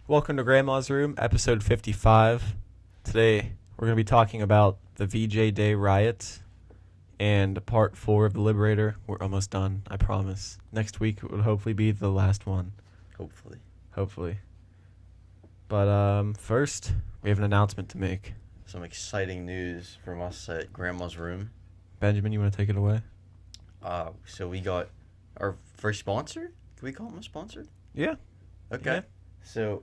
Welcome to Grandma's Room, episode 55. Today, we're going to be talking about the VJ Day riots and part 4 of the Liberator. We're almost done, I promise. Next week will hopefully be the last one. Hopefully. But first, we have an announcement to make. Some exciting news from us at Grandma's Room. Benjamin, you want to take it away? So we got our first sponsor. Can we call them a sponsor? Yeah. Okay. Yeah. So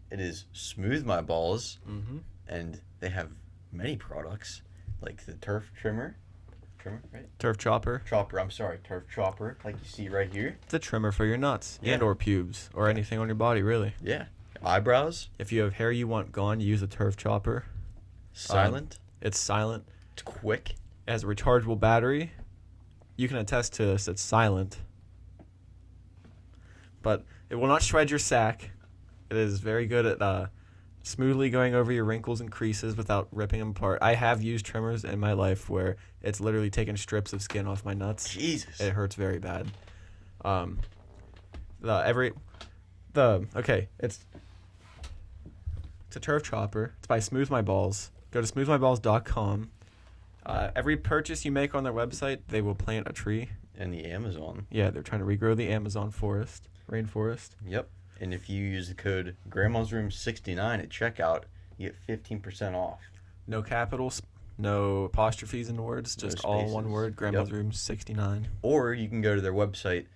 it is Smooth My Balls, Mm-hmm. and they have many products like the turf trimmer, right? Turf chopper. Turf chopper, like you see right here. It's a trimmer for your nuts Yeah. and or pubes or anything on your body, really. Yeah. Eyebrows, If you have hair you want gone, you use a turf chopper. silent, It's silent. it's quick. It has a rechargeable battery. You can attest to this. It's silent. But it will not shred your sack. It is very good at smoothly going over your wrinkles and creases without ripping them apart. I have used trimmers in my life where it's literally taken strips of skin off my nuts. Jesus. It hurts very bad. It's a turf chopper. It's by Smooth My Balls. Go to smoothmyballs.com. Every purchase you make on their website, they will plant a tree. And the Amazon. Yeah, they're trying to regrow the Amazon rainforest. Yep. And if you use the code Grandma's Room 69 at checkout, you get 15% off. No capitals, no apostrophes in the words, No just all one spaces. word. Grandma's Yep. Room 69. Or you can go to their website,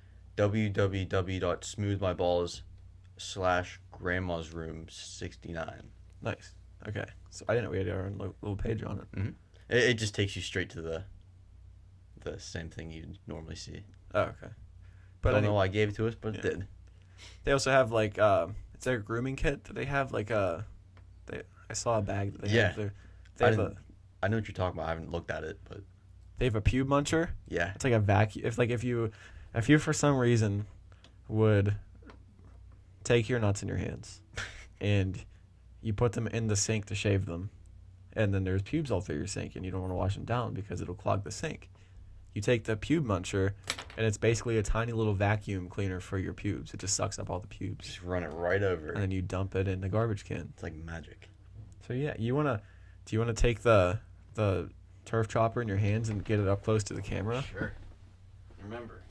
www.smoothmyballs.com/grandmasroom69. Nice. Okay. So I didn't know we had our own little page on it. Mm-hmm. It just takes you straight to the same thing you'd normally see. Oh, okay. But I don't know why I gave it to us, but it Yeah. did. They also have like it's their grooming kit. Do they have like I saw a bag that they Yeah. have there. They have I know what you're talking about. I haven't looked at it, but they have a pube muncher. yeah. It's like a vacuum. If you for some reason would take your nuts in your hands and you put them in the sink to shave them, and then there's pubes all through your sink and you don't want to wash them down because it'll clog the sink. You take the pube muncher, and it's basically a tiny little vacuum cleaner for your pubes. It just sucks up all the pubes, Just run it right over. and then you dump it in the garbage can. It's like magic. So yeah, do you wanna take the turf chopper in your hands and get it up close to the camera? Sure. Remember,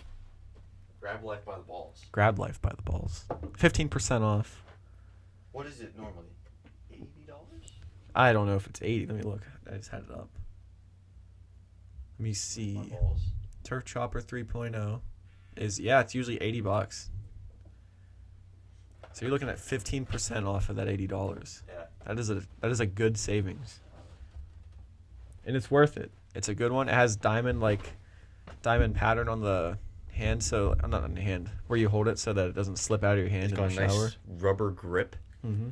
grab life by the balls. Grab life by the balls. 15% off. What is it normally? $80? I don't know if it's 80. Let me look. I just had it up. Let me My see. balls. Turf Chopper 3.0 it's usually $80. So you're looking at 15% off of that $80. Yeah. That is a good savings. And it's worth it. It's a good one. It has diamond pattern on the hand, so not on the hand, where you hold it so that it doesn't slip out of your hand It's in got the a shower. nice rubber grip. Mm-hmm.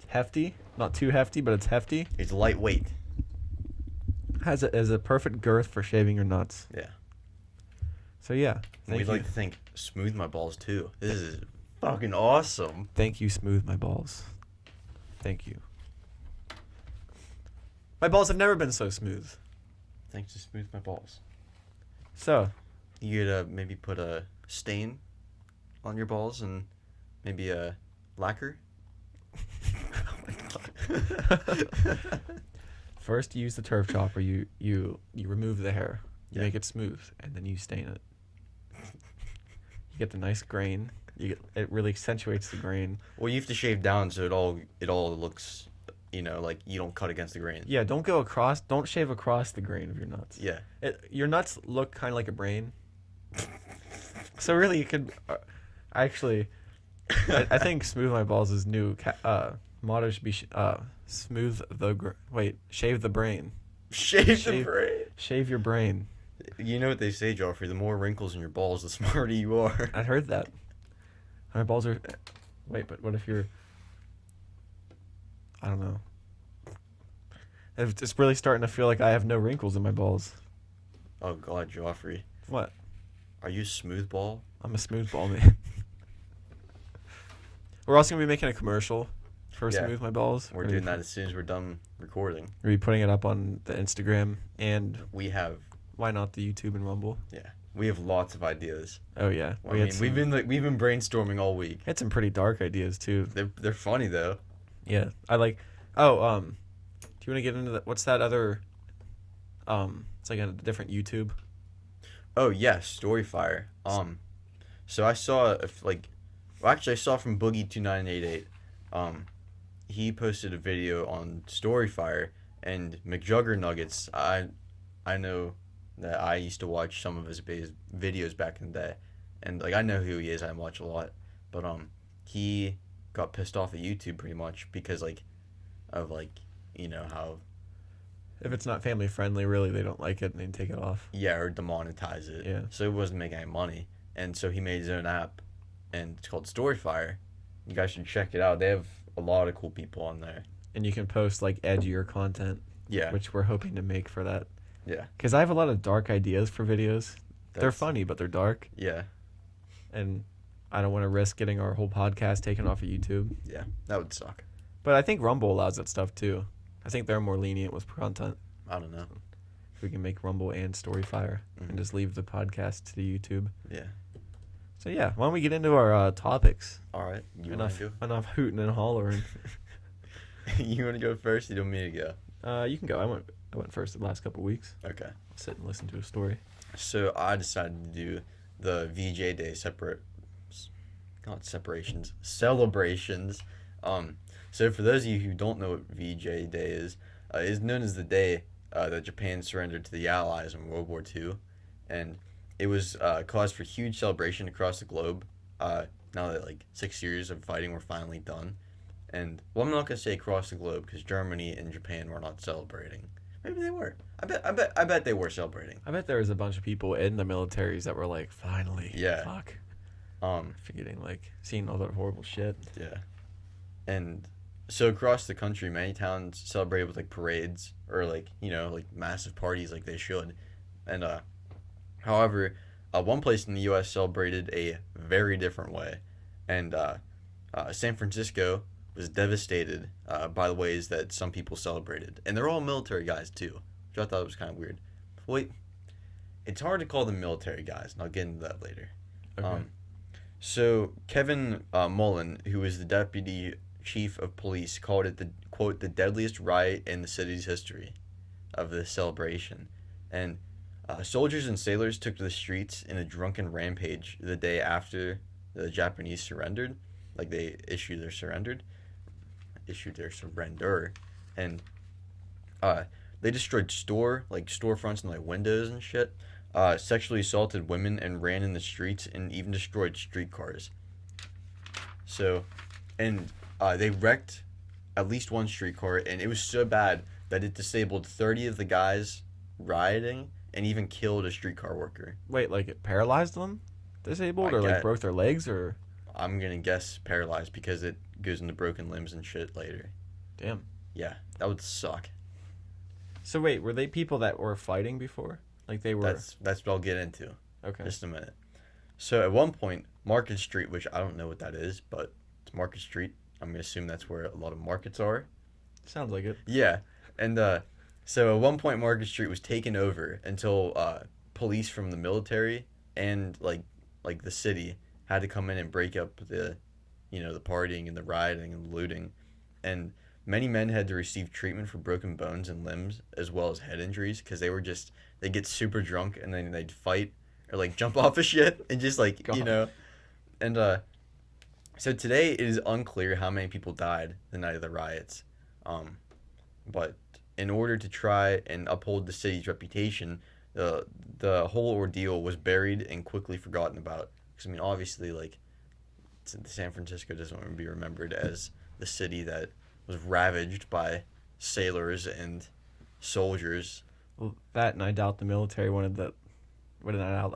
Hefty, not too hefty, but it's hefty. It's lightweight. Has a perfect girth for shaving your nuts. Yeah. So yeah, And thank we'd you. like to thank Smooth My Balls too. This is fucking awesome. Thank you, Smooth My Balls. Thank you. My balls have never been so smooth. Thanks to Smooth My Balls. So, You could maybe put a stain on your balls and maybe a lacquer. first you use the turf chopper. You remove the hair. You Yeah. make it smooth, and then you stain it. You get the nice grain. It really accentuates the grain. Well, you have to shave down so it all looks, like you don't cut against the grain. Yeah, don't shave across the grain of your nuts. Yeah. Your nuts look kind of like a brain. So really, you could actually. I think Smooth My Balls' new motto should be shave the brain. Shave the brain. Shave your brain. You know what they say, Joffrey? The more wrinkles in your balls, the smarter you are. I heard that. My balls are. Wait, but what if you're? I don't know. It's really starting to feel like I have no wrinkles in my balls. Oh God, Joffrey. What? Are you smooth ball? I'm a smooth ball man. We're also gonna be making a commercial for Yeah. Smooth My Balls. We're doing that as soon as we're done recording. We're gonna be putting it up on the Instagram and We have why not the YouTube and Rumble? Yeah. We have lots of ideas. Oh yeah, Well, we've been brainstorming all week. had some pretty dark ideas too. They're funny though. Yeah, I like. Oh, do you want to get into that? What's that other? It's like a different YouTube. Oh yeah, Storyfire. So I saw I saw from Boogie2988. He posted a video on Storyfire and McJuggernuggets. I know that I used to watch some of his videos back in the day, and like I know who he is. I watch a lot, but he got pissed off at YouTube pretty much because of how If it's not family friendly, really, they don't like it and they take it off. yeah, or demonetize it. Yeah. So it wasn't making any money, and so he made his own app, and it's called Storyfire. You guys should check it out. They have a lot of cool people on there. And you can post like edgier content, Yeah. which we're hoping to make for that. Yeah. Because I have a lot of dark ideas for videos. They're funny, but they're dark, Yeah. and I don't want to risk getting our whole podcast taken off of YouTube. Yeah. That would suck. But I think Rumble allows that stuff too. I think they're more lenient with content. I don't know. If we can make Rumble and Storyfire and just leave the podcast to the YouTube. Yeah. So yeah, why don't we get into our topics? All right. You enough, want enough hooting and hollering. to go? You want to go first? You don't want me to go? You can go. I went first the last couple of weeks. Okay. Sit and listen to a story. So I decided to do the VJ Day celebrations. So for those of you who don't know what VJ Day is, it is known as the day that Japan surrendered to the Allies in World War II, and it was cause for huge celebration across the globe. Now that 6 years of fighting were finally done, and well, I'm not gonna say across the globe because Germany and Japan were not celebrating. Maybe they were. I bet they were celebrating. I bet there was a bunch of people in the militaries that were like, finally. Yeah. Fuck. Um. Forgetting seeing all that horrible shit. Yeah. And so across the country, many towns celebrated with parades or massive parties like they should. And however, one place in the U.S. celebrated a very different way, and San Francisco was devastated by the ways that some people celebrated, and they're all military guys too, which I thought was kind of weird. Wait, it's hard to call them military guys, and I'll get into that later. Okay. So Kevin Mullen, who was the deputy chief of police, called it the deadliest riot in the city's history of this celebration. And soldiers and sailors took to the streets in a drunken rampage the day after the Japanese surrendered. They issued their surrender. And they destroyed storefronts and windows and shit. Sexually assaulted women and ran in the streets and even destroyed streetcars. So, and they wrecked at least one streetcar, and it was so bad that it disabled 30 of the guys rioting and even killed a streetcar worker. Wait, it paralyzed them? Disabled? Or broke their legs? Or I'm gonna guess paralyzed because it goes into broken limbs and shit later. damn. Yeah, that would suck. So wait, were they people that were fighting before? They were. That's what I'll get into. Okay. Just a minute. So at one point, Market Street, which I don't know what that is, but it's Market Street. I'm gonna assume that's where a lot of markets are. Sounds like it. Yeah, and so at one point, Market Street was taken over until police from the military and the city had to come in and break up the partying and the rioting and the looting, and many men had to receive treatment for broken bones and limbs as well as head injuries because they get super drunk and then they'd fight or jump off of shit and just and so today it is unclear how many people died the night of the riots, but in order to try and uphold the city's reputation, the whole ordeal was buried and quickly forgotten about. Because obviously, San Francisco doesn't want to be remembered as the city that was ravaged by sailors and soldiers. Well, that, and I doubt the military wanted that. Wanted that out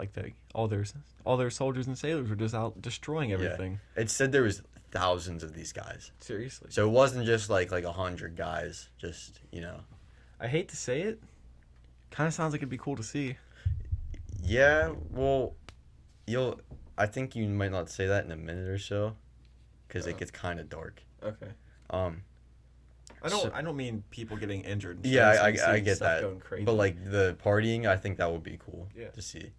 all their soldiers and sailors were just out destroying everything. Yeah. It said there was thousands of these guys. Seriously. So it wasn't just like 100 guys. Just I hate to say it. Kind of sounds like it'd be cool to see. Yeah. Well, I think you might not say that in a minute or so, because it gets kind of dark. Okay. I don't mean people getting injured. Yeah, I get that. Going crazy. But the partying, I think that would be cool Yeah. to see.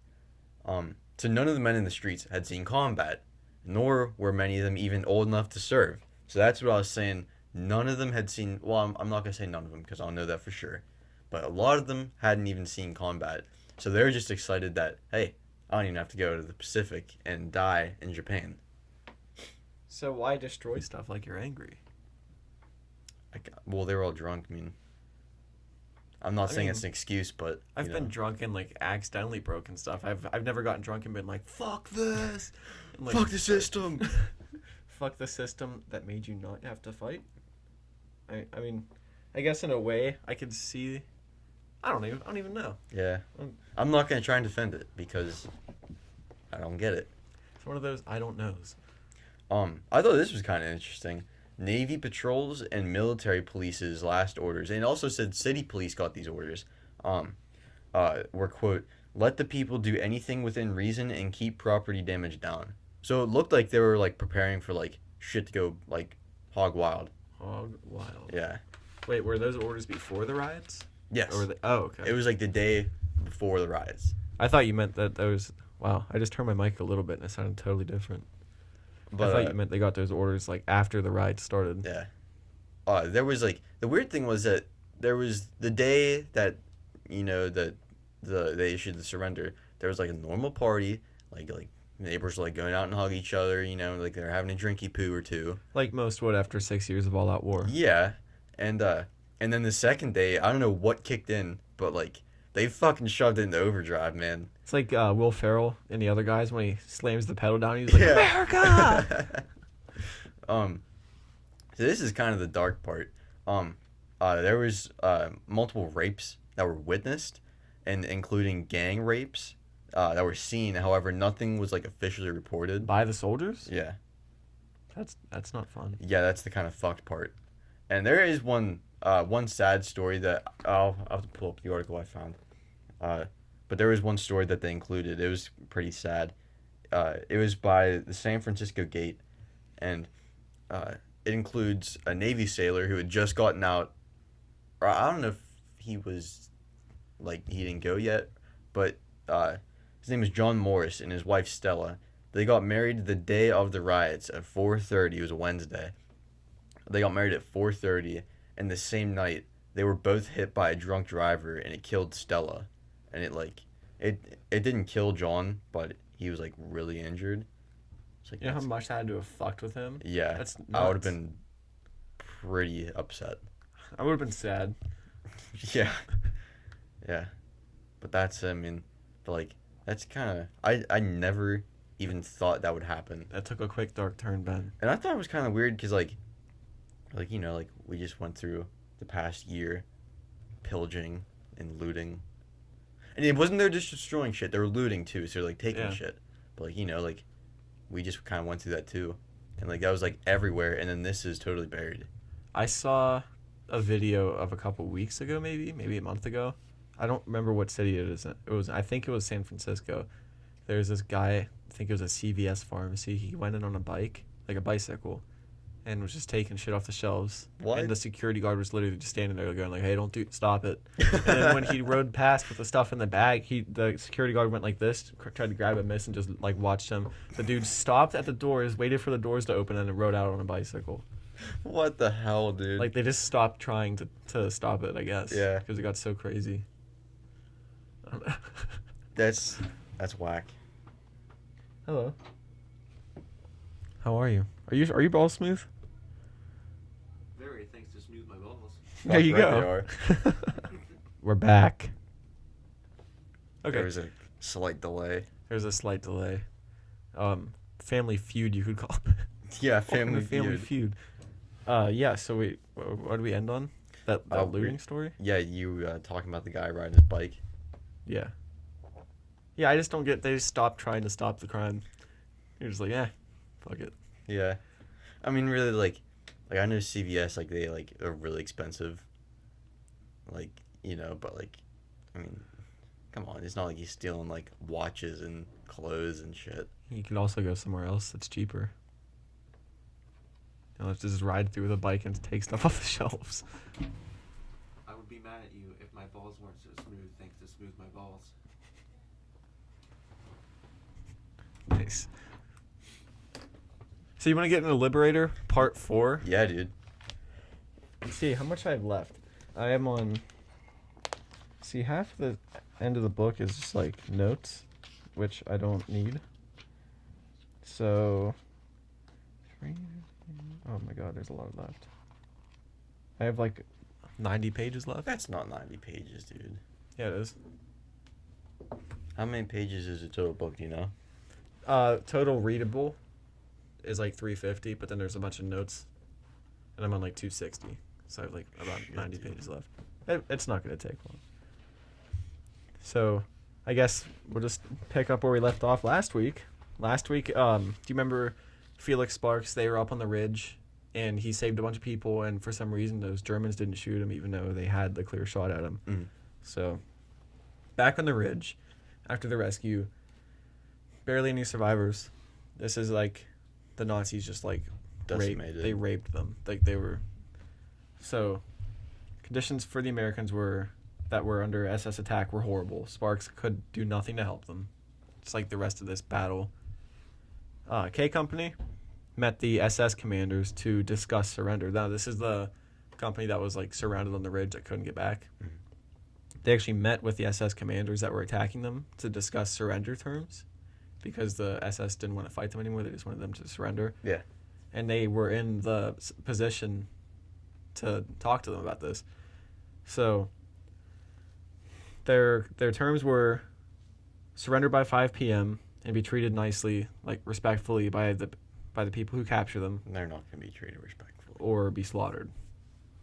So none of the men in the streets had seen combat, nor were many of them even old enough to serve. So that's what I was saying. None of them had seen. Well, I'm not gonna say none of them because I don't know that for sure, but a lot of them hadn't even seen combat. So they were just excited that, hey, I don't even have to go to the Pacific and die in Japan. So why destroy stuff like you're angry? Well, they were all drunk. I mean, I'm not saying mean, it's an excuse, but I've been drunk and like accidentally broken stuff. I've never gotten drunk and been like, fuck this. And, like, fuck the system. Fuck the system that made you not have to fight. I mean, I guess in a way I could see. I don't even know. Yeah, I'm not gonna try and defend it because I don't get it. It's one of those I don't knows. I thought this was kind of interesting. Navy patrols and military police's last orders, and it also said city police got these orders. Were quote, let the people do anything within reason and keep property damage down. So it looked like they were like preparing for like shit to go like hog wild. Hog wild. Yeah. Wait, were those orders before the riots? Yes. Okay. It was like the day before the riots. I thought you meant that those. Wow, I just turned my mic a little bit and it sounded totally different. But I thought you meant they got those orders like after the riots started. Yeah. There was like the weird thing was that there was the day that that they issued the surrender. There was like a normal party, like neighbors were like going out and hug each other, like they're having a drinky poo or two. Like most would after 6 years of all-out war. Yeah, and then the second day, I don't know what kicked in, but like they fucking shoved it into overdrive, man. It's like Will Ferrell and the other guys when he slams the pedal down. He's like, Yeah. America! So this is kind of the dark part. There was multiple rapes that were witnessed, and including gang rapes that were seen. However, nothing was like officially reported. By the soldiers? Yeah. That's not fun. Yeah, that's the kind of fucked part. And there is one sad story that I'll have to pull up the article I found. But there was one story that they included. It was pretty sad. It was by the San Francisco Gate, and it includes a Navy sailor who had just gotten out. Or I don't know if he was, like, he didn't go yet, but his name is John Morris and his wife Stella. They got married the day of the riots at 4:30. It was a Wednesday. They got married at 4:30, and the same night they were both hit by a drunk driver, and it killed Stella. And it didn't kill John, but he was like really injured. It's like, You know how much I had to have fucked with him? Yeah, That's I would have nuts. been pretty upset. I would have been sad. Yeah, yeah, but that's but like that's kind of I never even thought that would happen, That took a quick dark turn, Ben. and I thought it was kind of weird because like we just went through the past year pillaging and looting. And it wasn't they're just destroying shit. They were looting too, so they're like taking Yeah. shit. But like we just kind of went through that too, and like that was like everywhere. And then this is totally buried. I saw a video of a couple weeks ago, maybe a month ago. I don't remember what city it is. I think it was San Francisco. There's this guy, I think it was a CVS pharmacy. He went in on a bike, like a bicycle, and was just taking shit off the shelves. What? And the security guard was literally just standing there going like, "Hey, stop it." And then when he rode past with the stuff in the bag, the security guard went like this, tried to grab it, missed, and just like watched him. The dude stopped at the doors, waited for the doors to open, and then rode out on a bicycle. What the hell, dude? Like they just stopped trying to stop it, I guess. Yeah. Because it got so crazy. I don't know. That's whack. Hello. How are you? Are you ball smooth? Very, thanks to smooth my balls. There you Right go. they are. We're back. Okay. There was a slight delay. There's a slight delay. Family Feud, you could call it. Yeah, Welcome to Family Feud. Feud. Yeah. So what do we end on? That looting story? Yeah, you talking about the guy riding his bike. Yeah. Yeah, I just don't get. They just stopped trying to stop the crime. You're just like, fuck it. Yeah, I mean, really, like I know CVS, like they like are really expensive. Like but like, I mean, come on, it's not like he's stealing like watches and clothes and shit. You can also go somewhere else that's cheaper. Let's just ride through with a bike and take stuff off the shelves. I would be mad at you if my balls weren't so smooth thanks to smooth my balls. Nice. So you want to get into Liberator Part 4? Yeah, dude. Let's see how much I have left. I am on. See, half the end of the book is just like notes, which I don't need. So. Oh my god, there's a lot left. I have like 90 pages left. That's not 90 pages, dude. Yeah, it is. How many pages is a total book, do you know? Total readable is like 350, but then there's a bunch of notes, and I'm on like 260, so I have like about 90 pages left. It's not going to take long. So, I guess we'll just pick up where we left off last week. Do you remember Felix Sparks? They were up on the ridge, and he saved a bunch of people, and for some reason those Germans didn't shoot him, even though they had the clear shot at him. Mm. So, back on the ridge, after the rescue, barely any survivors. This is like the Nazis just like Decimated. They raped them. Like they were. So, conditions for the Americans that were under SS attack were horrible. Sparks could do nothing to help them. It's like the rest of this battle. K Company met the SS commanders to discuss surrender. Now, this is the company that was like surrounded on the ridge that couldn't get back. Mm-hmm. They actually met with the SS commanders that were attacking them to discuss surrender terms because the SS didn't want to fight them anymore. They just wanted them to surrender. Yeah. And they were in the position to talk to them about this. So their terms were surrender by 5 p.m. and be treated nicely, like respectfully by the people who capture them, They're not going to be treated respectfully. or be slaughtered.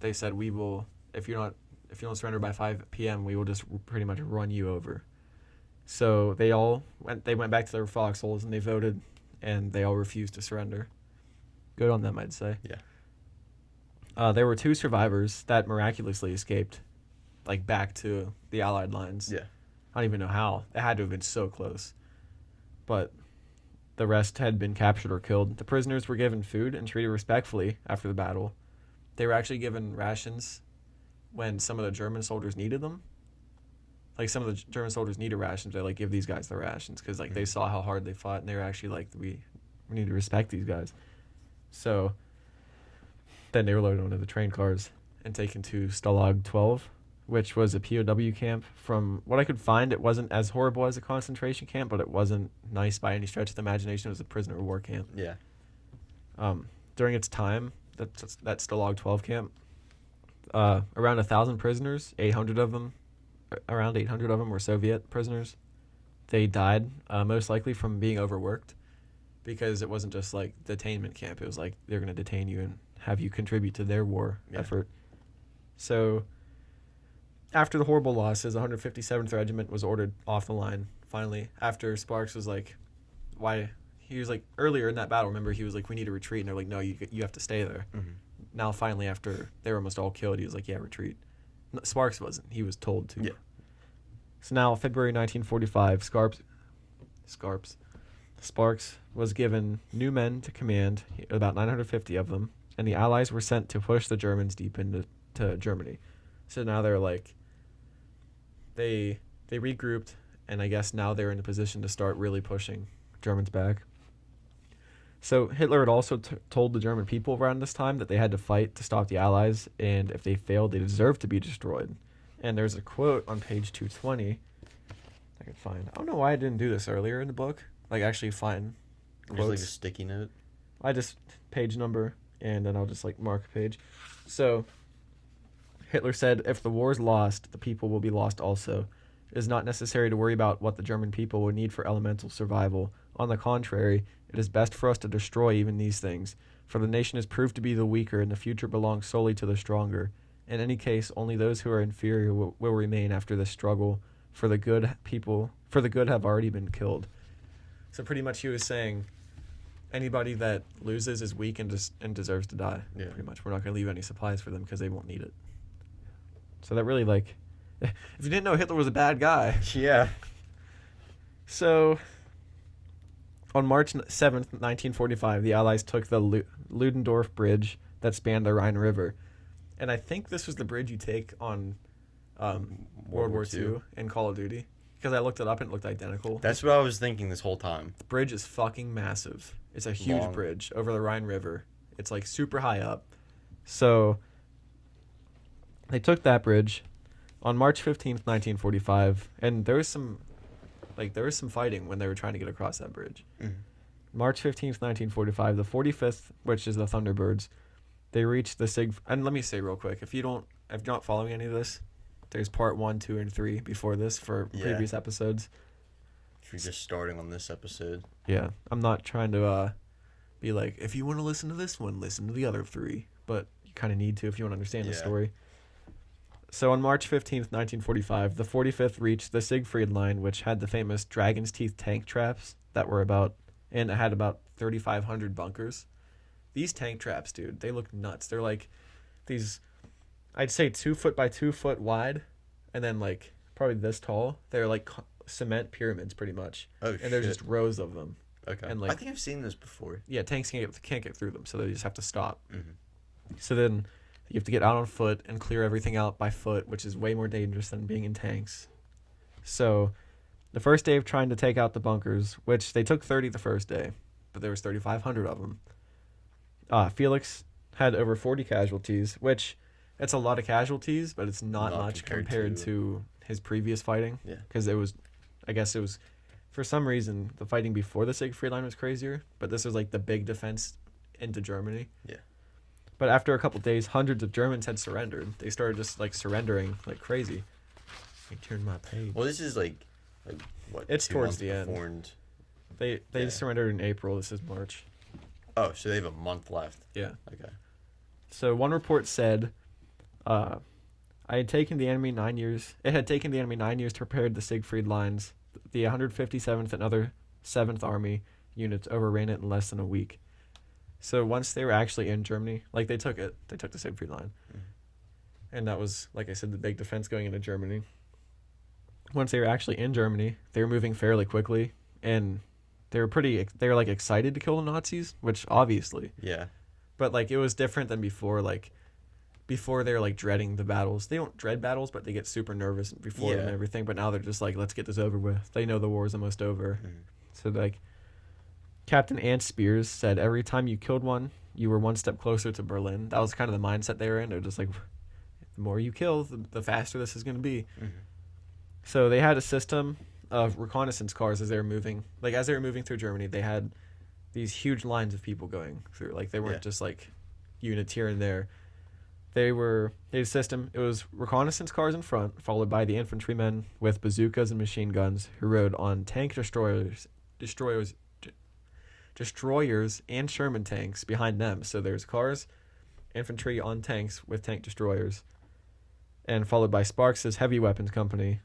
They said, we will, if you don't surrender by 5 p.m., we will just pretty much run you over. So they went back to their foxholes and they voted, and they all refused to surrender. Good on them, I'd say. Yeah. There were 2 survivors that miraculously escaped, like back to the Allied lines. Yeah. I don't even know how. It had to have been so close. But the rest had been captured or killed. The prisoners were given food and treated respectfully after the battle. They were actually given rations when some of the German soldiers needed them. Like, some of the German soldiers needed rations. They, like, give these guys the rations because, like, they saw how hard they fought, and they were actually like, we need to respect these guys. So then they were loaded onto the train cars and taken to Stalag 12, which was a POW camp. From what I could find, it wasn't as horrible as a concentration camp, but it wasn't nice by any stretch of the imagination. It was a prisoner of war camp. Yeah. During its time, that Stalag 12 camp, around 1,000 prisoners, around 800 of them were Soviet prisoners. They died, most likely from being overworked, because it wasn't just like detainment camp. It was like they're going to detain you and have you contribute to their war effort. So after the horrible losses, the 157th Regiment was ordered off the line, finally, after Sparks was like, why? He was like, earlier in that battle, remember, he was like, we need to retreat, and they're like, no, you have to stay there. Mm-hmm. Now, finally, after they were almost all killed, he was like, yeah, retreat. No, Sparks wasn't. He was told to. Yeah. So now, February 1945, Sparks was given new men to command, about 950 of them, and the Allies were sent to push the Germans deep into Germany. So now they're like, they regrouped, and I guess now they're in a position to start really pushing Germans back. So Hitler had also told the German people around this time that they had to fight to stop the Allies, and if they failed, they deserved to be destroyed. And there's a quote on page 220 I could find. I don't know why I didn't do this earlier in the book. Like, actually find Just like quotes. a sticky note. I just page number, and then I'll just like mark a page. So Hitler said, if the war is lost, the people will be lost also. It is not necessary to worry about what the German people will need for elemental survival. On the contrary, it is best for us to destroy even these things, for the nation is proved to be the weaker, and the future belongs solely to the stronger. In any case, only those who are inferior will remain after this struggle, for the good have already been killed. So pretty much he was saying, anybody that loses is weak and deserves to die. Yeah. Pretty much. We're not going to leave any supplies for them because they won't need it. So that really, like, if you didn't know Hitler was a bad guy. Yeah. So on March 7th, 1945, the Allies took the Ludendorff Bridge that spanned the Rhine River. And I think this was the bridge you take on World War II in Call of Duty. because I looked it up and it looked identical. That's what I was thinking this whole time. The bridge is fucking massive. It's a huge Long. bridge over the Rhine River. It's like super high up. So they took that bridge on March 15th, 1945, and there was some fighting when they were trying to get across that bridge. Mhm. March 15th, 1945, the 45th, which is the Thunderbirds, they reached the and let me say real quick, if you're not following any of this, there's part 1, 2, and 3 before this for Yeah. previous episodes. If you're just starting on this episode. Yeah, I'm not trying to be like, if you want to listen to this one, listen to the other 3, but you kind of need to if you want to understand the Yeah. story. So on March 15th, 1945, the 45th reached the Siegfried Line, which had the famous Dragon's Teeth tank traps that were and it had about 3,500 bunkers. These tank traps, dude, they look nuts. They're like these, I'd say 2 foot by 2 foot wide, and then like probably this tall. They're like cement pyramids pretty much. Oh, and there's just rows of them. Okay. and, like- I think I've seen this before. Yeah, tanks can't get through them, so they just have to stop. Mm-hmm. So then you have to get out on foot and clear everything out by foot, which is way more dangerous than being in tanks. So the first day of trying to take out the bunkers, which they took 30 the first day, but there was 3,500 of them. Felix had over 40 casualties, which it's a lot of casualties, but it's not much compared to his previous fighting. Yeah. Because I guess it was, for some reason, the fighting before the Siegfried Line was crazier, but this was like the big defense into Germany. Yeah. But after a couple days, hundreds of Germans had surrendered. They started just like surrendering like crazy. I turned my page. Well, this is like what? It's 2 towards months the end. before and- They Yeah. surrendered in April. This is March. Oh, so they have a month left. Yeah. Okay. So one report said, I had taken the enemy 9 years. It had taken the enemy 9 years to prepare the Siegfried lines. The 157th and other 7th Army units overran it in less than a week. So once they were actually in Germany, like they took the Siegfried line, and that was, like I said, the big defense going into Germany. Once they were actually in Germany, they were moving fairly quickly, and they were like excited to kill the Nazis, which obviously, Yeah. but like it was different than before. Like before they were like dreading the battles. They don't dread battles, but they get super nervous before them and Yeah. everything. But now they're just like, let's get this over with. They know the war is almost over. Mhm. So like Captain Ant Spears said, every time you killed one, you were one step closer to Berlin. That was kind of the mindset they were in. They're just like, the more you kill, the faster this is going to be. Mhm. So they had a system of reconnaissance cars as they were moving. Like as they were moving through Germany, they had these huge lines of people going through. Like they weren't Yeah. just like units here and there. They had a system. It was reconnaissance cars in front, followed by the infantrymen with bazookas and machine guns who rode on tank destroyers, and Sherman tanks behind them. So there's cars, infantry on tanks with tank destroyers, and followed by Sparks' heavy weapons company.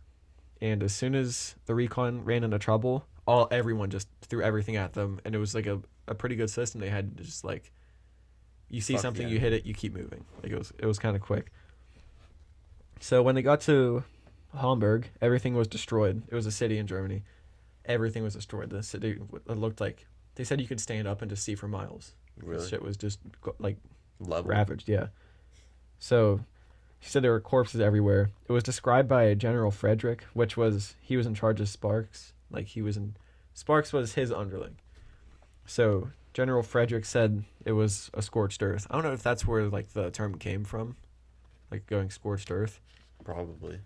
And as soon as the recon ran into trouble, everyone just threw everything at them, and it was like a pretty good system. They had to just like, you see Fuck something, yeah. you hit it, you keep moving. Like it was kind of quick. So when they got to Hamburg, everything was destroyed. It was a city in Germany. Everything was destroyed. The city, it looked like, they said you could stand up and just see for miles. Really? This shit was just like Level. ravaged, yeah. So he said there were corpses everywhere. It was described by General Frederick, he was in charge of Sparks. Sparks was his underling. So General Frederick said it was a scorched earth. I don't know if that's where like the term came from, like going scorched earth, Probably.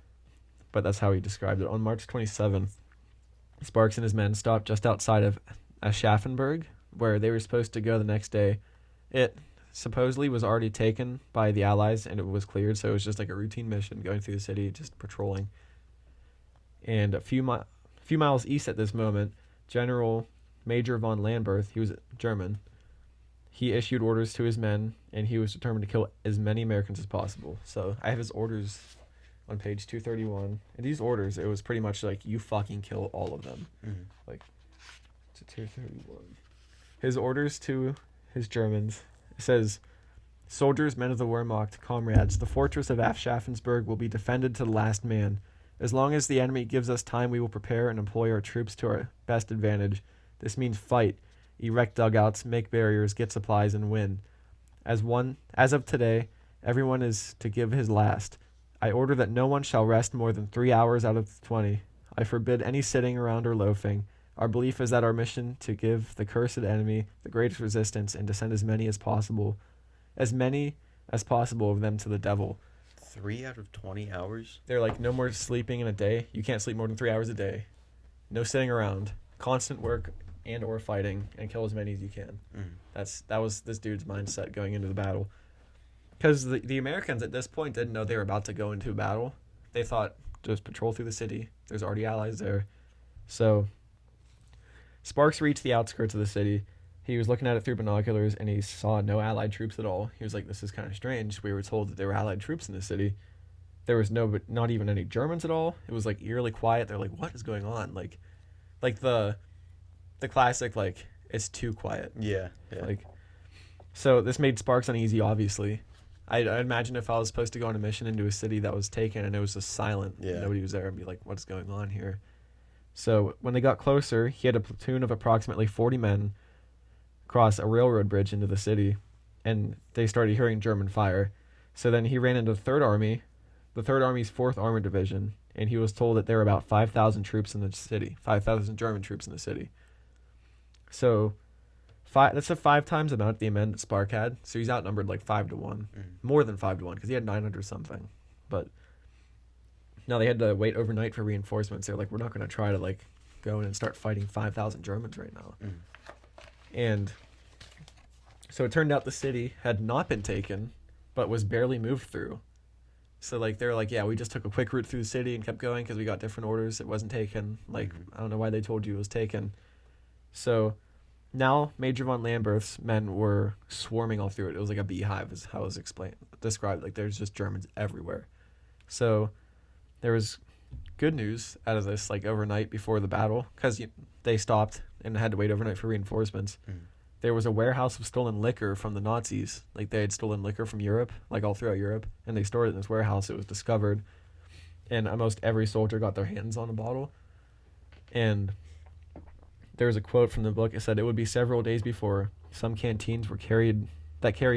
but that's how he described it. On March 27th, Sparks and his men stopped just outside of Aschaffenburg, where they were supposed to go the next day. It supposedly was already taken by the Allies and it was cleared, so it was just like a routine mission going through the city, just patrolling. And a few miles east at this moment, General Major von Lamberth, he was German, he issued orders to his men, and he was determined to kill as many Americans as possible. So I have his orders on page 231. And these orders, it was pretty much like, you fucking kill all of them. Mm-hmm. To 231. His orders to his Germans, it says, soldiers, men of the Wehrmacht, comrades, the fortress of Aschaffensburg will be defended to the last man. As long as the enemy gives us time, we will prepare and employ our troops to our best advantage. This means fight, erect dugouts, make barriers, get supplies, and win. As of today, everyone is to give his last. I order that no one shall rest more than 3 hours out of 20. I forbid any sitting around or loafing. Our belief is that our mission to give the cursed enemy the greatest resistance and to send as many as possible of them to the devil. 3 out of 20 hours? They're like, no more sleeping in a day. You can't sleep more than 3 hours a day. No sitting around. Constant work and or fighting, and kill as many as you can. That was this dude's mindset going into the battle. Because the Americans at this point didn't know they were about to go into a battle. They thought, just patrol through the city. There's already allies there. So Sparks reached the outskirts of the city. He was looking at it through binoculars, and he saw no Allied troops at all. He was like, this is kind of strange. We were told that there were Allied troops in the city. There was not even any Germans at all. It was like eerily quiet. They're like, what is going on? Like the classic, like, it's too quiet. Yeah. Like, so this made Sparks uneasy, obviously. I imagine if I was supposed to go on a mission into a city that was taken and it was just silent, nobody was there, I'd be like, what's going on here? So when they got closer, he had a platoon of approximately 40 men cross a railroad bridge into the city, and they started hearing German fire. So then he ran into the Third Army, the Third Army's 4th Armored Division, and he was told that there were about 5,000 troops in the city, 5,000 German troops in the city. So that's a 5 times amount the amount that Spark had. So he's outnumbered like 5 to 1, more than 5 to 1, because he had 900 something. But now they had to wait overnight for reinforcements. They're like, we're not going to try to like go in and start fighting 5,000 Germans right now. And so it turned out the city had not been taken, but was barely moved through. So like they're like, yeah, we just took a quick route through the city and kept going because we got different orders. It wasn't taken. Like, I don't know why they told you it was taken. So now Major von Lamberth's men were swarming all through it. It was like a beehive is how it was described. Like there's just Germans everywhere. So there was good news out of this, like overnight before the battle, because they stopped and had to wait overnight for reinforcements. There was a warehouse of stolen liquor from the Nazis. Like they had stolen liquor from Europe, like all throughout Europe, and they stored it in this warehouse. It was discovered, and almost every soldier got their hands on a bottle. And there was a quote from the book. It said, it would be several days before some canteens were carried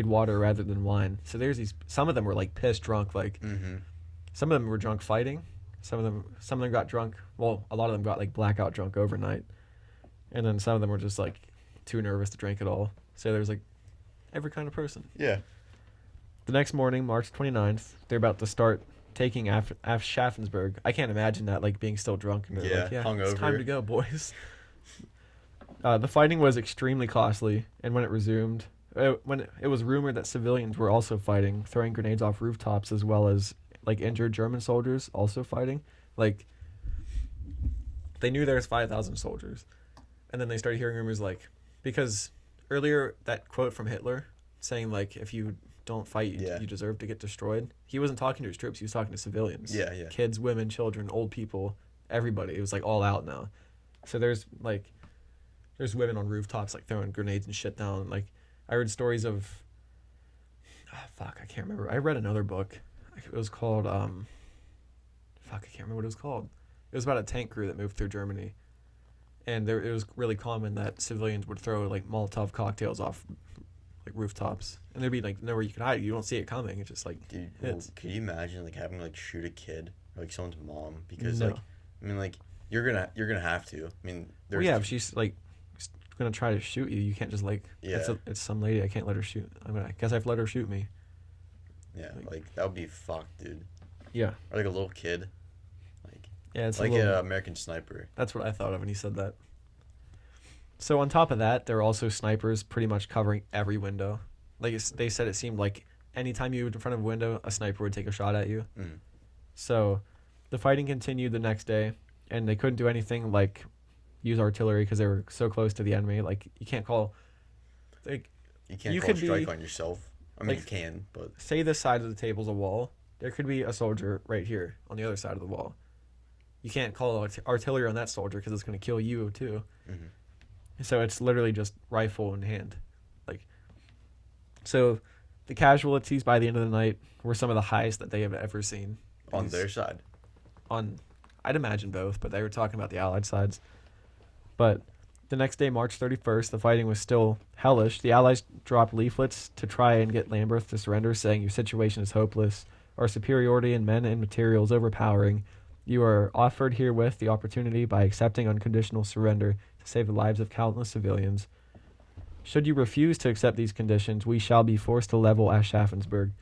water rather than wine. So there's some of them were like piss drunk, like some of them were drunk fighting. Some of them got drunk. Well, a lot of them got like blackout drunk overnight. And then some of them were just like too nervous to drink at all. So there's like every kind of person. Yeah. The next morning, March 29th, they're about to start taking Schaffensburg. I can't imagine that, like being still drunk. And they're like, hungover. It's time to go, boys. The fighting was extremely costly, and when it resumed, when it was rumored that civilians were also fighting, throwing grenades off rooftops, as well as like injured German soldiers also fighting. Like they knew there was 5,000 soldiers, and then they started hearing rumors like, because earlier that quote from Hitler saying like, if you don't fight, you deserve to get destroyed. He wasn't talking to his troops; he was talking to civilians. Kids, women, children, old people, everybody. It was like all out now. So there's women on rooftops like throwing grenades and shit down. Like I heard stories of, I can't remember. I read another book. It was called I can't remember what it was called. It was about a tank crew that moved through Germany, and it was really common that civilians would throw like Molotov cocktails off like rooftops, and there'd be like nowhere you could hide. You don't see it coming. It's just like, dude, hits. Could you imagine like having to like shoot a kid or like someone's mom because like, I mean, like you're gonna have to. I mean, well, yeah, if she's like gonna try to shoot you, you can't just like, it's some lady, I can't let her shoot. I guess I have to let her shoot me. Yeah, like that would be fucked, dude. Yeah. Or like a little kid. Like, yeah, it's like an American Sniper. That's what I thought of when he said that. So on top of that, there are also snipers pretty much covering every window. Like they said, it seemed like anytime you were in front of a window, a sniper would take a shot at you. So the fighting continued the next day, and they couldn't do anything like use artillery because they were so close to the enemy. Like you can't call, like you can't strike on yourself. I mean, like, you can, but say this side of the table's a wall. There could be a soldier right here on the other side of the wall. You can't call artillery on that soldier because it's going to kill you too. So it's literally just rifle in hand. Like, so the casualties by the end of the night were some of the highest that they have ever seen. On their side? I'd imagine both, but they were talking about the Allied sides. But the next day, March 31st, the fighting was still hellish. The Allies dropped leaflets to try and get Lamberth to surrender, saying, your situation is hopeless. Our superiority in men and material is overpowering. You are offered herewith the opportunity by accepting unconditional surrender to save the lives of countless civilians. Should you refuse to accept these conditions, we shall be forced to level Aschaffensburg.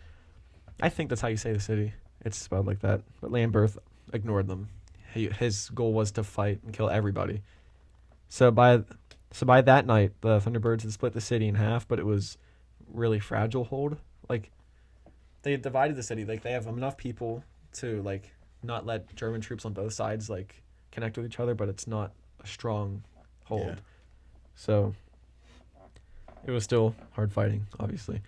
I think that's how you say the city. It's spelled like that. But Lamberth ignored them. His goal was to fight and kill everybody. So by that night, the Thunderbirds had split the city in half, but it was really fragile hold. Like, they had divided the city. Like, they have enough people to, like, not let German troops on both sides, like, connect with each other, but it's not a strong hold. Yeah. So it was still hard fighting, obviously.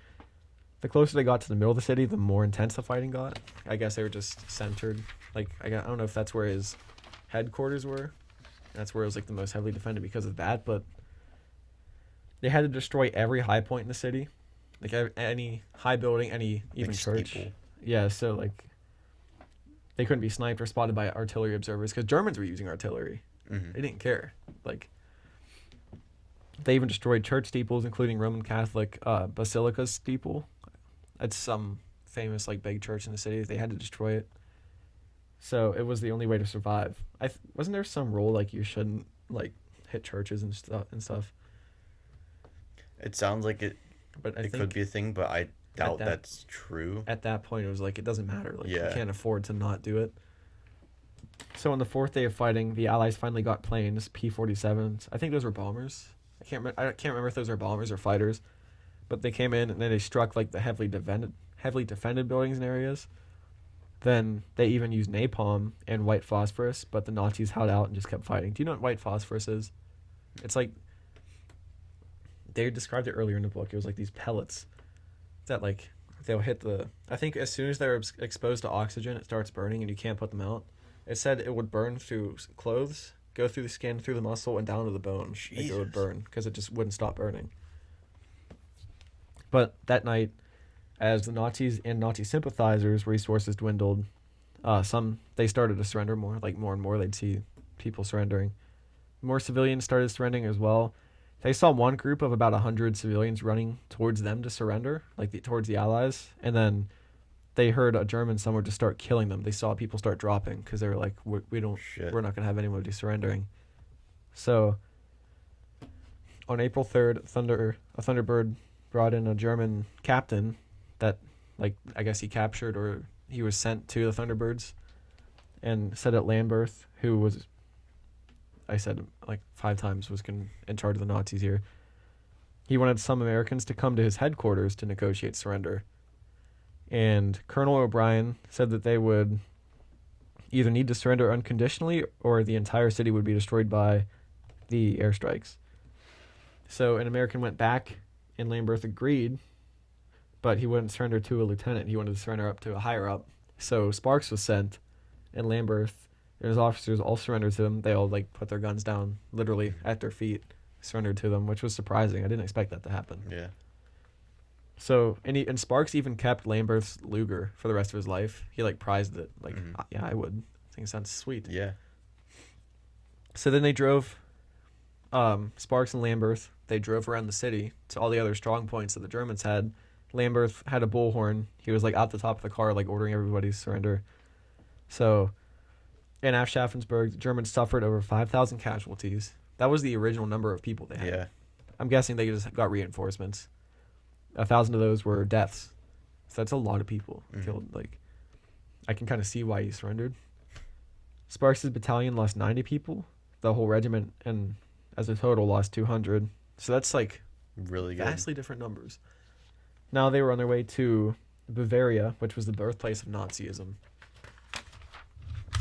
The closer they got to the middle of the city, the more intense the fighting got. I guess they were just centered. Like, I don't know if that's where his headquarters were. That's where it was, like, the most heavily defended because of that, but they had to destroy every high point in the city. Like, any high building, any even Like church. steeple. Yeah, so, like, they couldn't be sniped or spotted by artillery observers because Germans were using artillery. Mm-hmm. They didn't care. Like, they even destroyed church steeples, including Roman Catholic Basilica's steeple. It's some famous, like, big church in the city. They had to destroy it. So it was the only way to survive. Wasn't there some rule, like, you shouldn't, like, hit churches and stuff? It sounds like it But could be a thing, but I doubt that- that's true. at that point, it was like, it doesn't matter. Like, Yeah. you can't afford to not do it. So on the fourth day of fighting, the Allies finally got planes, P-47s. I think those were bombers. I can't remember if those were bombers or fighters. But they came in and then they struck, like, the heavily defended buildings and areas. Then they even used napalm and white phosphorus, but the Nazis held out and just kept fighting. Do you know what white phosphorus is? It's like, they described it earlier in the book. It was like these pellets that, like, they'll hit I think as soon as they're exposed to oxygen, it starts burning and you can't put them out. It said it would burn through clothes, go through the skin, through the muscle, and down to the bone. Like, it would Jesus. burn because it just wouldn't stop burning. But that night, as the Nazis and Nazi sympathizers' resources dwindled, they started to surrender more. Like, more and more, they'd see people surrendering. More civilians started surrendering as well. They saw one group of about 100 civilians running towards them to surrender, like, towards the Allies, and then they heard a German somewhere just start killing them. They saw people start dropping because they were like, we're not going to have anybody surrendering. So on April 3rd, a Thunderbird brought in a German captain that, like, I guess he captured or he was sent to the Thunderbirds, and set at Lamberth, who was, I said like 5 times, was in charge of the Nazis here. He wanted some Americans to come to his headquarters to negotiate surrender. And Colonel O'Brien said that they would either need to surrender unconditionally or the entire city would be destroyed by the airstrikes. So an American went back and Lamberth agreed, but he wouldn't surrender to a lieutenant. He wanted to surrender up to a higher up. So Sparks was sent, and Lamberth and his officers all surrendered to him. They all, like, put their guns down literally at their feet, surrendered to them, which was surprising. I didn't expect that to happen. Yeah. So, and Sparks even kept Lamberth's Luger for the rest of his life. He, like, prized it. Like, yeah, I would. I think it sounds sweet. Yeah. So then they drove, Sparks and Lamberth, they drove around the city to all the other strong points that the Germans had. Lamberth had a bullhorn. He was, like, at the top of the car, like, ordering everybody to surrender. So in Aschaffensburg, the Germans suffered over 5,000 casualties. That was the original number of people they had. Yeah. I'm guessing they just got reinforcements. 1,000 of those were deaths. So that's a lot of people killed. Like, I can kind of see why he surrendered. Sparks' battalion lost 90 people. The whole regiment, and as a total, lost 200. So that's, like, Really good. vastly different numbers. Now they were on their way to Bavaria, which was the birthplace of Nazism.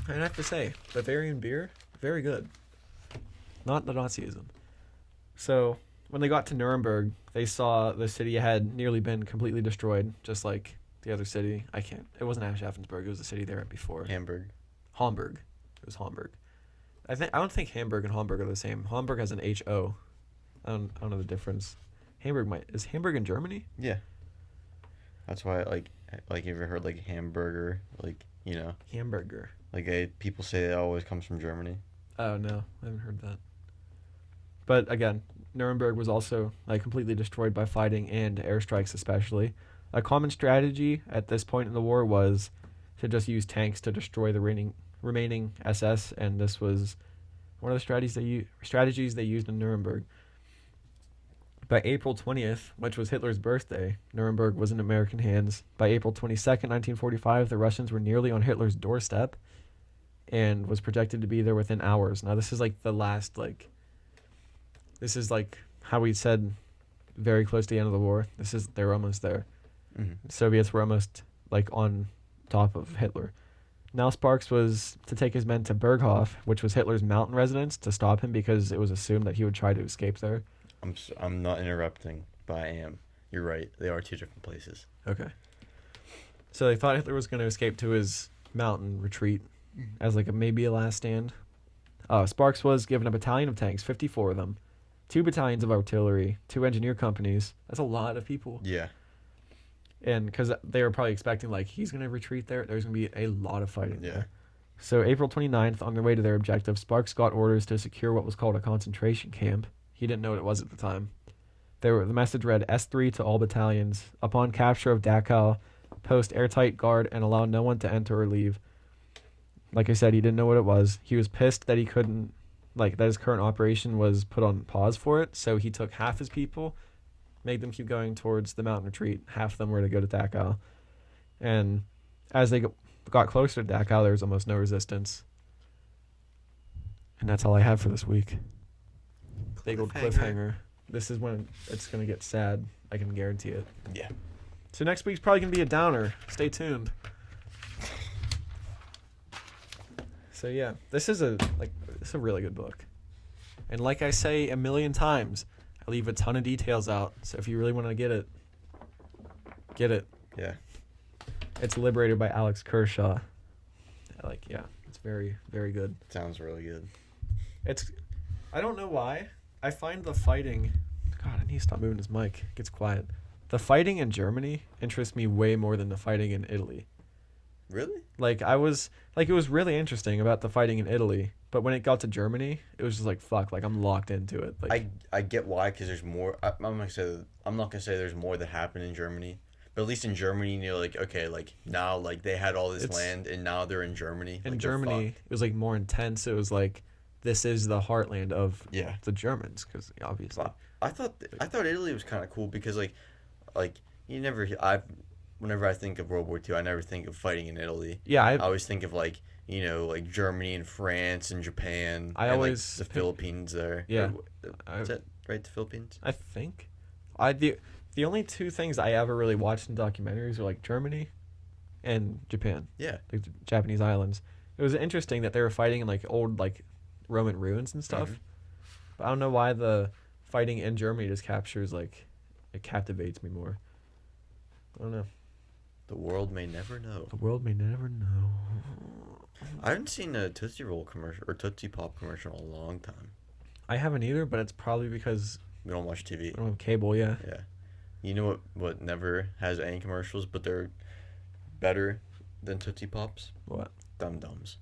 And I have to say, Bavarian beer, very good. Not the Nazism. So when they got to Nuremberg, they saw the city had nearly been completely destroyed, just like the other city. It wasn't Aschaffensburg, it was the city they were at before. Hamburg. Hamburg. It was Hamburg. I don't think Hamburg and Hamburg are the same. Hamburg has an H-O. I don't know the difference. Is Hamburg in Germany? Yeah. That's why, like you ever heard, like, hamburger, like, you know, Hamburger. like, people say it always comes from Germany. Oh, no. I haven't heard that. But again, Nuremberg was also, like, completely destroyed by fighting and airstrikes especially. A common strategy at this point in the war was to just use tanks to destroy the remaining SS, and this was one of the strategies they used in Nuremberg. By April 20th, which was Hitler's birthday, Nuremberg was in American hands. By April 22nd, 1945, the Russians were nearly on Hitler's doorstep and was projected to be there within hours. Now, this is like the last, like, this is like how we said very close to the end of the war. They're almost there. Mm-hmm. The Soviets were almost, like, on top of Hitler. Now Sparks was to take his men to Berghof, which was Hitler's mountain residence, to stop him because it was assumed that he would try to escape there. I'm not interrupting, but I am. You're right. They are two different places. Okay. So they thought Hitler was going to escape to his mountain retreat as like maybe a last stand. Sparks was given a battalion of tanks, 54 of them, 2 battalions of artillery, 2 engineer companies. That's a lot of people. Yeah. And because they were probably expecting, like, he's going to retreat there, there's going to be a lot of fighting Yeah. there. So April 29th, on their way to their objective, Sparks got orders to secure what was called a concentration camp. He didn't know what it was at the time. The message read, S3 to all battalions. Upon capture of Dachau, post airtight guard and allow no one to enter or leave. Like I said, he didn't know what it was. He was pissed that he couldn't, like, that his current operation was put on pause for it. So he took half his people, made them keep going towards the mountain retreat. Half of them were to go to Dachau. And as they got closer to Dachau, there was almost no resistance. And that's all I have for this week. Big old cliffhanger. This is when it's going to get sad. I can guarantee it. Yeah. So next week's probably going to be a downer. Stay tuned. So yeah, this is a really good book. And like I say a million times, I leave a ton of details out. So if you really want to get it. Yeah. It's Liberator by Alex Kershaw. It's very, very good. Sounds really good. I don't know why. I find the fighting... God, I need to stop moving his mic. It gets quiet. The fighting in Germany interests me way more than the fighting in Italy. Really? It was really interesting about the fighting in Italy, but when it got to Germany, it was just like, fuck, like I'm locked into it. Like, I get why, because there's more. I'm not gonna say there's more that happened in Germany, but at least in Germany, you're like, okay, like now, like they had all this land, and now they're in Germany. In like, Germany, it was like more intense. It was like, this is the heartland of Yeah. the Germans, because obviously. I thought Italy was kind of cool because like whenever I think of World War II, I never think of fighting in Italy. Yeah, I always think of like Germany and France and Japan. The Philippines there. Yeah. Is that right? The Philippines. I think. The only 2 things I ever really watched in documentaries were like Germany and Japan. Yeah. Like the Japanese islands. It was interesting that they were fighting in like old like Roman ruins and stuff. Mhm. But I don't know why the fighting in Germany just captures, like, it captivates me more. I don't know. The world may never know. The world may never know. I haven't seen a Tootsie Roll commercial or Tootsie Pop commercial in a long time. I haven't either, but it's probably because We don't watch TV. I don't have cable, yeah. Yeah. You know what never has any commercials, but they're better than Tootsie Pops? What? Dum Dums.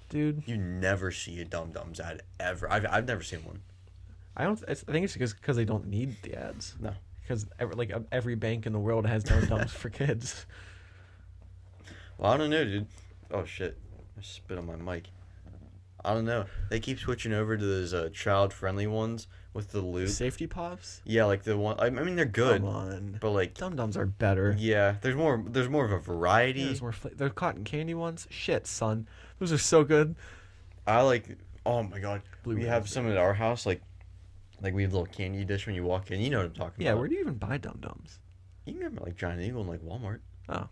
Dude. You never see a Dum Dums ad ever. I've never seen one. I think it's because they don't need the ads. No. Because every bank in the world has dum-dums for kids. Well, I don't know, dude. Oh, shit. I spit on my mic. I don't know. They keep switching over to those child-friendly ones with the loop. Safety pops? Yeah, like the one... I mean, they're good. Come on. But, like... Dum-dums are better. Yeah, there's more of a variety. Yeah, there's more they're cotton candy ones? Shit, son. Those are so good. I like... Oh, my God. Blue we have raspberry. some at our house, like we have a little candy dish when you walk in. You know what I'm talking Yeah, about. where do you even buy dum-dums? You can remember, like, Giant Eagle and, like, Walmart. Oh.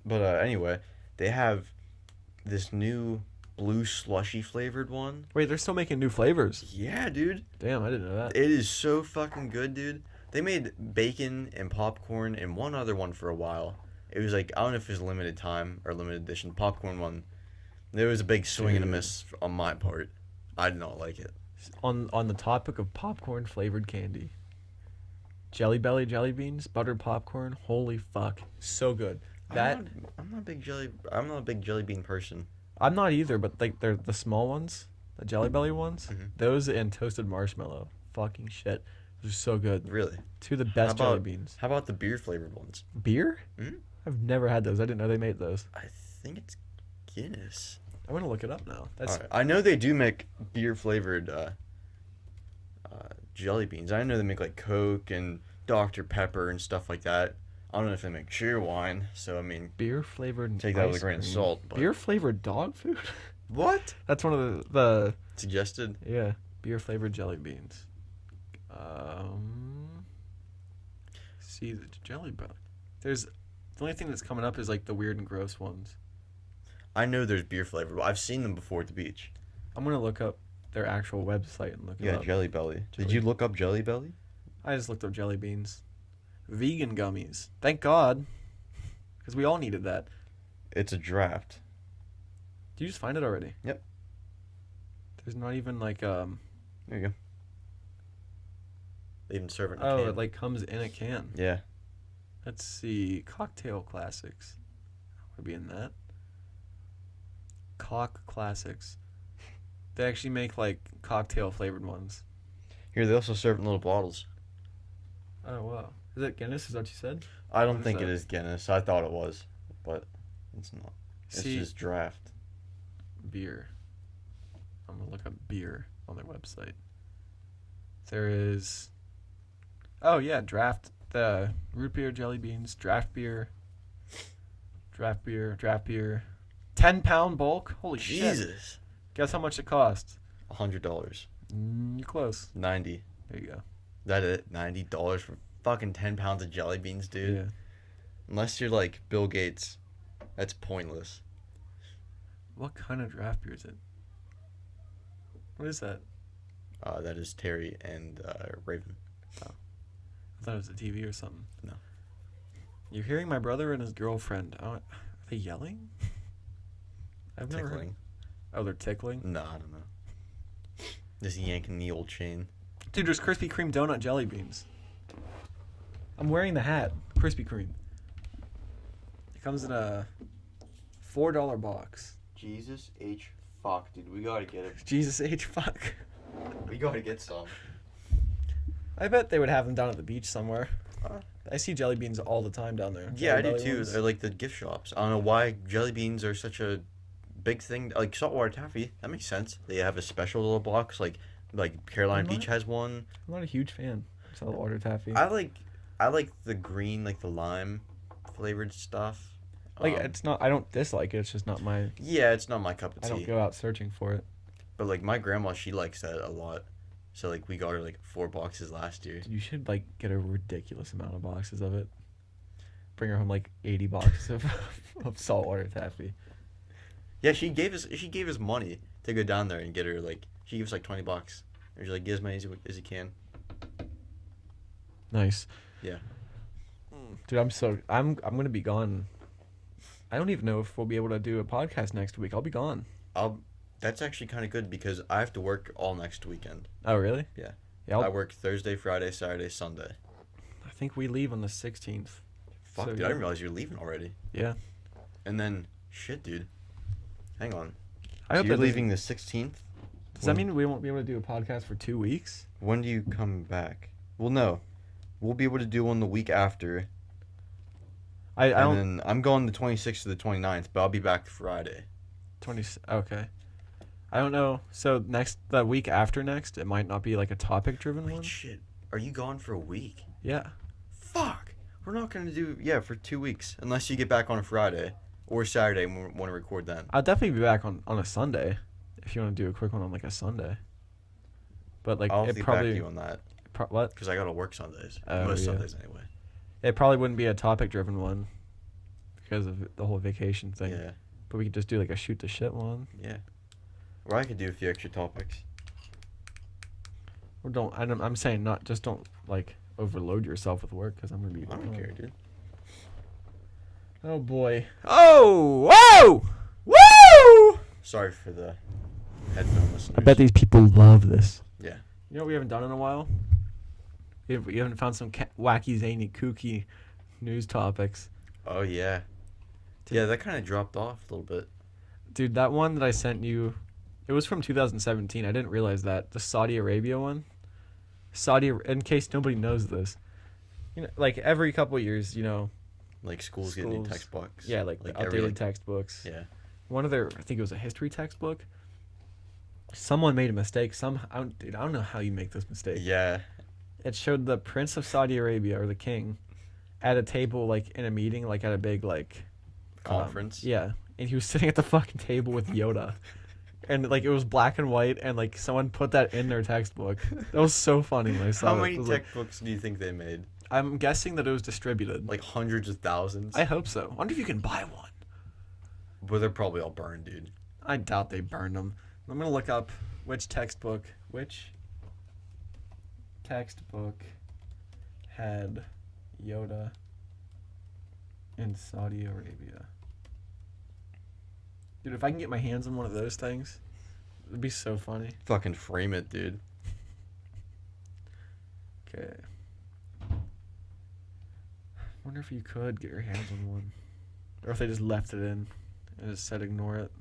But, anyway, they have this new blue slushy flavored one. Wait, they're still making new flavors. Yeah, dude. Damn, I didn't know that. It is so fucking good, dude. They made bacon and popcorn and one other one for a while. It was like, I don't know if it was limited time or limited edition. Popcorn one. There was a big swing and a miss on my part. I did not like it. On the topic of popcorn flavored candy, Jelly Belly jelly beans, buttered popcorn, holy fuck, so good. I'm not a big jelly bean person. I'm not either, but like they're the small ones, the Jelly Belly ones. Mhm. Those and toasted marshmallow, fucking shit, those are so good. Really? 2 of the best How about- jelly beans. How about the beer flavored ones? Beer? Mhm. I've never had those. I didn't know they made those. I think it's Guinness. I'm gonna look it up now. That's All right. I know they do make beer flavored jelly beans. I know they make like Coke and Dr. Pepper and stuff like that. I don't know if they make cheer wine. So I mean, beer flavored. take that with a grain of salt. But... Beer flavored dog food. What? That's one of the Suggested? yeah, beer flavored jelly beans. See the jelly belly. There's the only thing that's coming up is like the weird and gross ones. I know there's beer flavored, but I've seen them before at the beach. I'm gonna look up their actual website and look it up. Jelly Belly. Did you look up Jelly Belly? I just looked up jelly beans. Vegan gummies. Thank God. Because we all needed that. It's a draft. Did you just find it already? Yep. There's not even like There you go. They even serve it in a oh, can. it like comes in a can. Yeah. Let's see. Cocktail classics. Would be in that. Cock classics. They actually make like cocktail flavored ones. Here, they also serve it in little bottles. Oh wow. Is it Guinness? Is that what you said? I don't What is think it that? is Guinness. I thought it was, but it's not. It's See, just draft. beer. I'm gonna look up beer on their website. There is. Oh yeah, draft the root beer, jelly beans, draft beer. 10-pound bulk. Holy shit! Jesus. Guess how much it costs? $100. You're close. 90. There you go. That it? $90 for fucking 10 pounds of jelly beans, dude. Yeah. Unless you're like Bill Gates, that's pointless. What kind of draft beer is it? What is that? That is Terry and Raven. I thought it was a TV or something. No. You're hearing my brother and his girlfriend. Oh, are they yelling? I've never heard. Tickling. Oh, they're tickling? No, I don't know. Just yanking the old chain. Dude, there's Krispy Kreme donut jelly beans. I'm wearing the hat. Krispy Kreme. It comes in a $4 box. Jesus H. Fuck, dude. We gotta get it. Jesus H. Fuck. We gotta get some. I bet they would have them down at the beach somewhere. I see jelly beans all the time down there. Yeah, I Jelly do belly too. ones. They're like the gift shops. I don't know why jelly beans are such a big thing. Like saltwater taffy, that makes sense. They have a special little box. Like Carolina I'm not- Beach has one. I'm not a huge fan of saltwater taffy. I like the green, like the lime flavored stuff. It's not. I don't dislike it. It's just not my. Yeah, it's not my cup of I tea. don't go out searching for it. But like my grandma, she likes that a lot. So like we got her like 4 boxes last year. You should like get a ridiculous amount of boxes of it. Bring her home like 80 boxes of saltwater taffy. Yeah, she gave us money to go down there and get her like she gave us like $20. And she's like, get as many as you can. Nice. Yeah. Dude, I'm gonna be gone. I don't even know if we'll be able to do a podcast next week. I'll be gone. That's actually kind of good because I have to work all next weekend. Oh really? Yeah. Yeah. I work Thursday, Friday, Saturday, Sunday. I think we leave on the 16th. Fuck, So, dude, I didn't realize you were leaving already. Yeah. And then, shit, dude. Hang on. I So hope you're that leaving the 16th? Does that mean we won't be able to do a podcast for 2 weeks? When do you come back? Well, no. We'll be able to do one the week after. I don't. And then I'm going the 26th to the 29th, but I'll be back Friday. 20. Okay. I don't know. So the week after next, it might not be like a topic driven one. Wait, shit. Are you gone for a week? Yeah. Fuck. We're not going to do, for 2 weeks. Unless you get back on a Friday or Saturday and we want to record then. I'll definitely be back on a Sunday if you want to do a quick one on like a Sunday. But like I'll it feedback probably you on that. what? Because I got to work Sundays. Oh, Most yeah. Sundays anyway. It probably wouldn't be a topic driven one because of the whole vacation thing. Yeah. But we could just do like a shoot the shit one. Yeah. Or I could do a few extra topics. Or I'm saying don't like overload yourself with work because I'm gonna be. I don't care, dude. Oh boy. Oh! Whoa! Woo! Sorry for the headphone listeners. I bet these people love this. Yeah. You know what we haven't done in a while? You haven't found some wacky, zany, kooky news topics. Oh, yeah. Yeah, that kind of dropped off a little bit. Dude, that one that I sent you, it was from 2017. I didn't realize that. The Saudi Arabia one. In case nobody knows this. You know, like every couple years, Like schools get new textbooks. Yeah, like the every, updated textbooks. Yeah. one of their, I think it was a history textbook. Someone made a mistake. Dude, I don't know how you make this mistake. Yeah. It showed the Prince of Saudi Arabia, or the king, at a table, like, in a meeting, like, at a big, like... Conference. Yeah. And he was sitting at the fucking table with Yoda. And, like, it was black and white, and, like, someone put that in their textbook. That was so funny when I saw How it. many It was like, textbooks do you think they made? I'm guessing that it was distributed. Like hundreds of thousands? I hope so. I wonder if you can buy one. But they're probably all burned, dude. I doubt they burned them. I'm going to look up which textbook had Yoda in Saudi Arabia. Dude, if I can get my hands on one of those things, it'd be so funny. Fucking frame it, dude. Okay. Wonder if you could get your hands on one. Or if they just left it in and just said ignore it.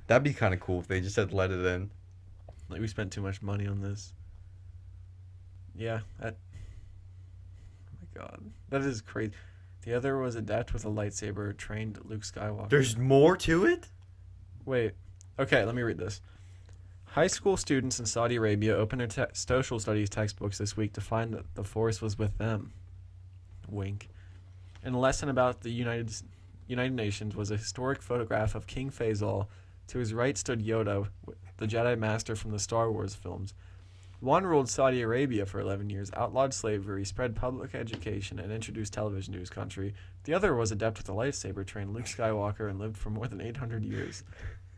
That'd be kind of cool if they just had let it in. Like, we spent too much money on this. Yeah, that... Oh my god. That is crazy. The other was adept with a lightsaber, trained Luke Skywalker. There's more to it? Wait. Okay, let me read this. High school students in Saudi Arabia opened their social studies textbooks this week to find that the Force was with them. Wink. And a lesson about the United Nations was a historic photograph of King Faisal. To his right stood Yoda, the Jedi Master from the Star Wars films. One ruled Saudi Arabia for 11 years, outlawed slavery, spread public education, and introduced television to his country. The other was adept with a lightsaber, trained Luke Skywalker, and lived for more than 800 years.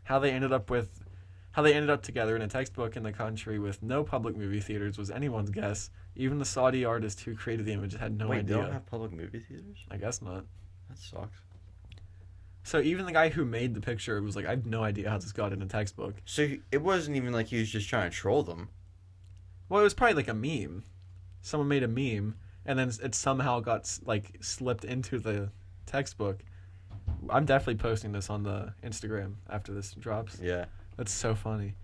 How they ended up together in a textbook in the country with no public movie theaters was anyone's guess. Even the Saudi artist who created the image had no Wait, idea. they don't have public movie theaters? I guess not. That sucks. So even the guy who made the picture was like, I have no idea how this got in a textbook. So it wasn't even like he was just trying to troll them. Well, it was probably like a meme. Someone made a meme, and then it somehow got like slipped into the textbook. I'm definitely posting this on the Instagram after this drops. Yeah. That's so funny.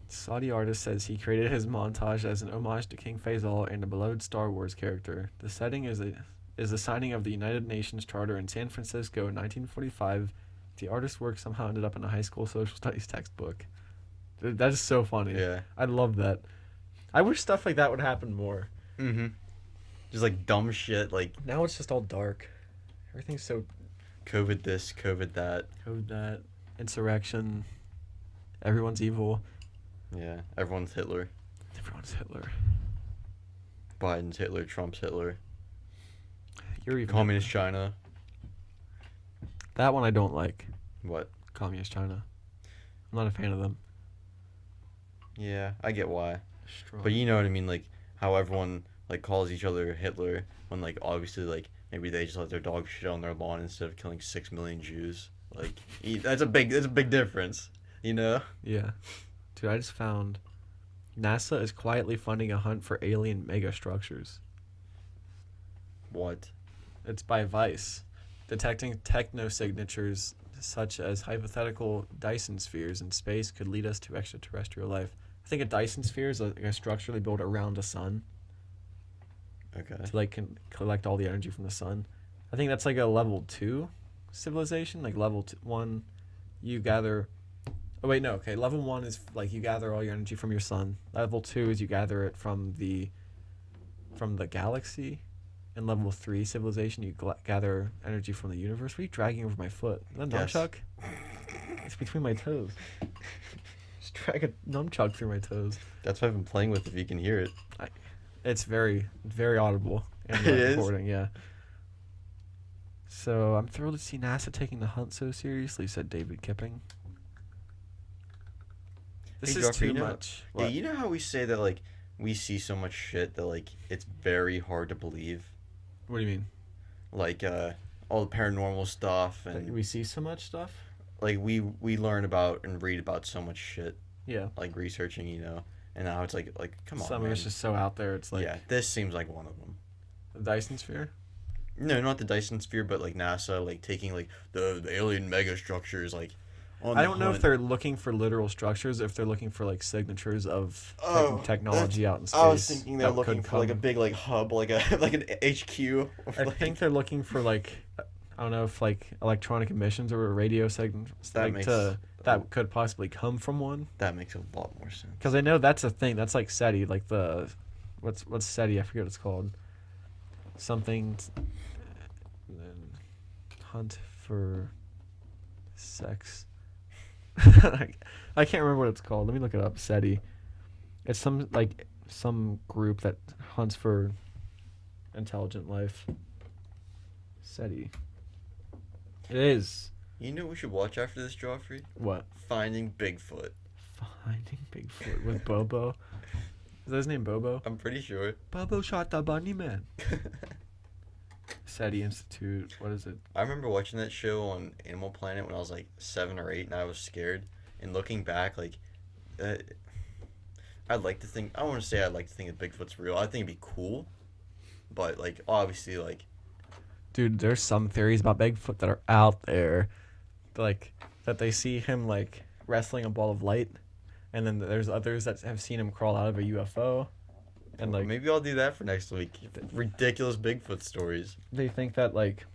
Saudi artist says he created his montage as an homage to King Faisal and a beloved Star Wars character. The setting is the signing of the United Nations Charter in San Francisco in 1945. The artist's work somehow ended up in a high school social studies textbook. Dude, that is so funny. Yeah. I love that. I wish stuff like that would happen more. Mm-hmm. Just like dumb shit, like Now it's just all dark. Everything's so COVID this, COVID that. code that insurrection. Everyone's evil. Yeah. Everyone's Hitler. Everyone's Hitler. Biden's Hitler, Trump's Hitler. You're even Communist China. That one I don't like. What? Communist China. I'm not a fan of them. Yeah, I get why. Strong. But you know what I mean, like how everyone like calls each other Hitler when like obviously like maybe they just let their dog shit on their lawn instead of killing 6 million Jews. Like that's a big difference, you know? Yeah. Dude, I just found NASA is quietly funding a hunt for alien megastructures. What? It's by Vice. Detecting technosignatures such as hypothetical Dyson spheres in space could lead us to extraterrestrial life. I think a Dyson sphere is like a structure they build around a sun Okay. to like collect all the energy from the sun. I think that's like a level 2 civilization. Like level 1, you gather... Oh, wait, no. Okay, level 1 is like you gather all your energy from your sun. Level 2 is you gather it from the galaxy. And level 3 civilization, you gather energy from the universe. What are you dragging over my foot? Is that a Yes. nunchuck? It's between my toes. Just drag a nunchuck through my toes. That's what I've been playing with if you can hear it. It's very, very audible. In It the is? recording, yeah. So I'm thrilled to see NASA taking the hunt so seriously, said David Kipping. This Hey, is Joffrey, too much. Yeah, What? you know how we say that like we see so much shit that like it's very hard to believe, What do you mean? like all the paranormal stuff Like, and we see so much stuff? like we learn about and read about so much shit, Yeah. like researching, you know, and now it's like come on, Some of man. it's just so out there. It's like Yeah, this seems like one of them. the Dyson sphere. No, not the Dyson sphere, but like NASA, like taking like the alien megastructures, like. On I the don't know if hunt. they're looking for literal structures, if they're looking for like signatures of Oh, technology out in space. I was thinking they're that looking could for like a come. big like hub, like a like an HQ. I think they're looking for like I don't know if like electronic emissions or radio signals that could possibly come from one. That makes a lot more sense. Because I know that's a thing. That's like SETI, like the what's SETI? I forget what it's called. Something. Then hunt for sex. I can't remember what it's called. Let me look it up. SETI. It's some group that hunts for intelligent life. SETI. It is. You know what we should watch after this, Joffrey? What? Finding Bigfoot. Finding Bigfoot with Bobo. Is that his name, Bobo? I'm pretty sure. Bobo shot the bunny man. SETI Institute. What is it? I remember watching that show on Animal Planet when I was like 7 or 8, and I was scared. And looking back, like, I'd like to think. I don't want to say I'd like to think that Bigfoot's real. I think it'd be cool, but like obviously, like, dude, there's some theories about Bigfoot that are out there, like that they see him like wrestling a ball of light, and then there's others that have seen him crawl out of a UFO, and like maybe I'll do that for next week. Ridiculous Bigfoot stories. they think that like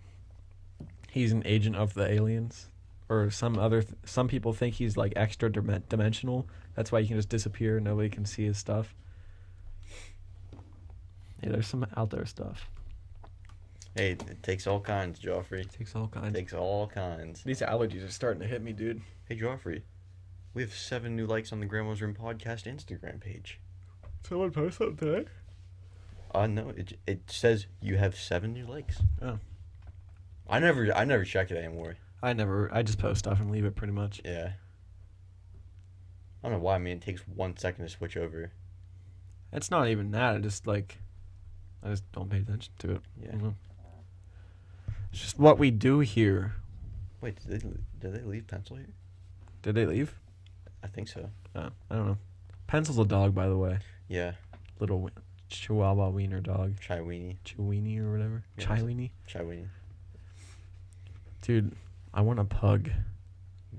he's an agent of the aliens, or some people think he's like extra dimensional. That's why he can just disappear. Nobody can see his stuff. Yeah, there's some out there stuff. Hey, it takes all kinds, Joffrey. Takes all kinds. Takes all kinds. These allergies are starting to hit me, dude. Hey, Joffrey, we have 7 new likes on the Grandma's Room podcast Instagram page. Someone post something today? No, it says you have 7 new likes. Oh. I never check it anymore. I just post stuff and leave it pretty much. Yeah. I don't know why. I mean, it takes 1 second to switch over. It's not even that. I just don't pay attention to it. Yeah. I don't know. It's just what we do here. Wait, did they leave Pencil here? Did they leave? I think so. Oh, I don't know. Pencil's a dog, by the way. Yeah. Little Chihuahua wiener dog. Chai-weenie. Chiweenie or whatever. Yes. Chai-weenie. Chai-weenie. Dude, I want a pug.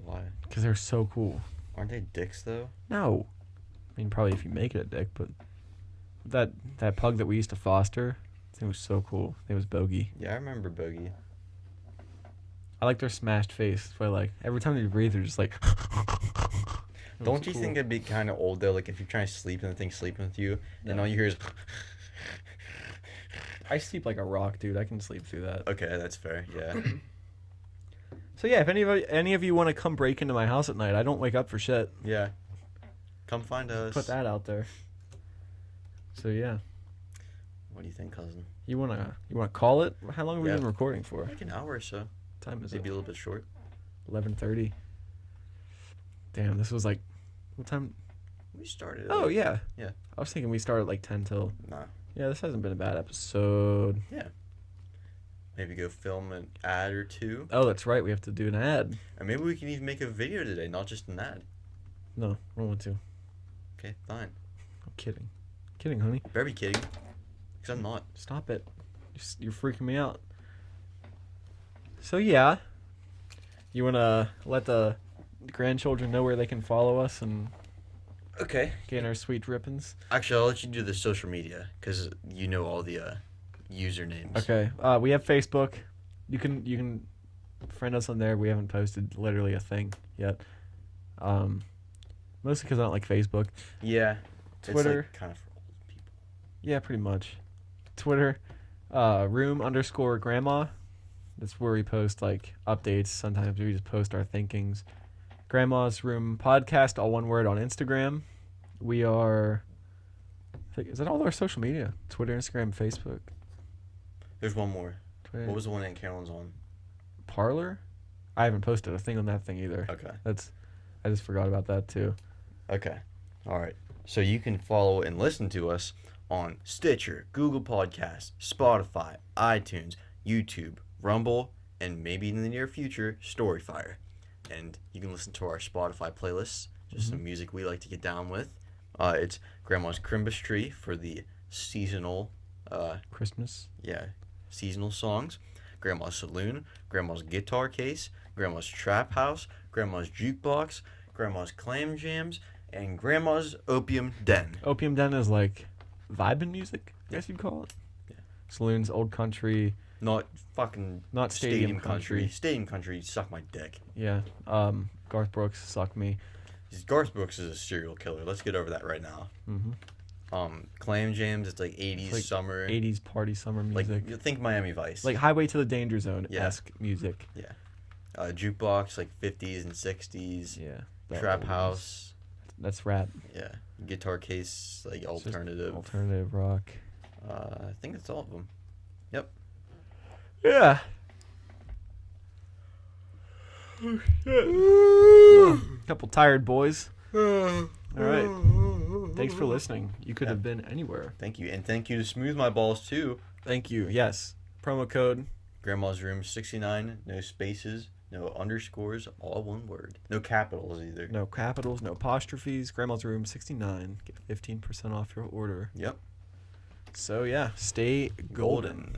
Why? Because they're so cool. Aren't they dicks, though? No. I mean, probably if you make it a dick, but that pug that we used to foster, it was so cool. It was Bogey. Yeah, I remember Bogey. I like their smashed face. But like every time they breathe, they're just like. Don't you think it'd be kind of old though? Like if you're trying to sleep and the thing's sleeping with you, and all you hear is. I sleep like a rock, dude. I can sleep through that. Okay, that's fair. Yeah. So yeah, if any of you want to come break into my house at night, I don't wake up for shit. Yeah. Come find us. Put that out there. So yeah, What do you think, cousin? you wanna call it? How long have we Yeah. been recording for? Like an hour or so. What time is Maybe it? a little bit short. 11:30. Damn, this was like, what time? We started. Oh yeah. Yeah. I was thinking we started like 10 till. Nah. Yeah, this hasn't been a bad episode. Yeah. Maybe go film an ad or two. Oh, that's right. We have to do an ad. Or maybe we can even make a video today, not just an ad. No, I don't want to. Okay, fine. I'm kidding. Kidding, honey. Better be kidding. Because I'm not. Stop it. You're freaking me out. So yeah, you wanna let the grandchildren know where they can follow us and Okay. gain our sweet drippings? Actually, I'll let you do the social media because you know all the usernames. Okay. We have Facebook. You can friend us on there. We haven't posted literally a thing yet. Mostly because I don't like Facebook. Yeah. Twitter. It's like kind of for old people. Yeah, pretty much. Twitter, room_grandma. That's where we post like updates. Sometimes we just post our thinkings. Grandma's Room Podcast, all one word, on Instagram. We are. Is that all our social media? Twitter, Instagram, Facebook. There's one more. Twitter. What was the one Aunt Carolyn's on? Parlor? I haven't posted a thing on that thing either. Okay. I just forgot about that too. Okay. All right. So you can follow and listen to us on Stitcher, Google Podcasts, Spotify, iTunes, YouTube, Rumble, and maybe in the near future, Storyfire. And you can listen to our Spotify playlists, just some music we like to get down with. It's Grandma's Crimbus Tree for the seasonal, Christmas. seasonal songs. Grandma's Saloon, Grandma's Guitar Case, Grandma's Trap House, Grandma's Jukebox, Grandma's Clam Jams, and Grandma's Opium Den. Opium Den is like vibin' music, I guess you'd call it. Yeah. Saloon's old country. Not fucking Not Stadium Country. Stadium Country, suck my dick. Yeah. Garth Brooks, suck me. Garth Brooks is a serial killer. Let's get over that right now. Mm-hmm. Clam Jams, it's like 80s like summer. 80s party summer Like, music. you think Miami Vice. Like Highway to the Danger Zone-esque music. Yeah. Jukebox, like 50s and 60s. Yeah. Trap That house. That's rap. Yeah. Guitar case, like It's just alternative. Alternative rock. I think that's all of them. Yeah. Couple tired boys. All right. Thanks for listening. You could have been anywhere. Thank you. And thank you to Smooth My Balls, too. Thank you. Yes. Promo code. Grandma's Room 69. No spaces. No underscores. All one word. No capitals either. No capitals, no apostrophes. Grandma's Room 69. Get 15% off your order. Yep. So, yeah. Stay golden.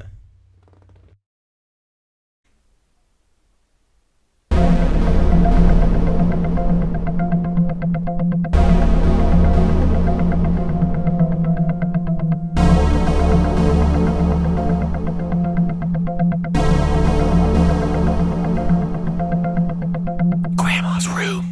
Grandma's Room.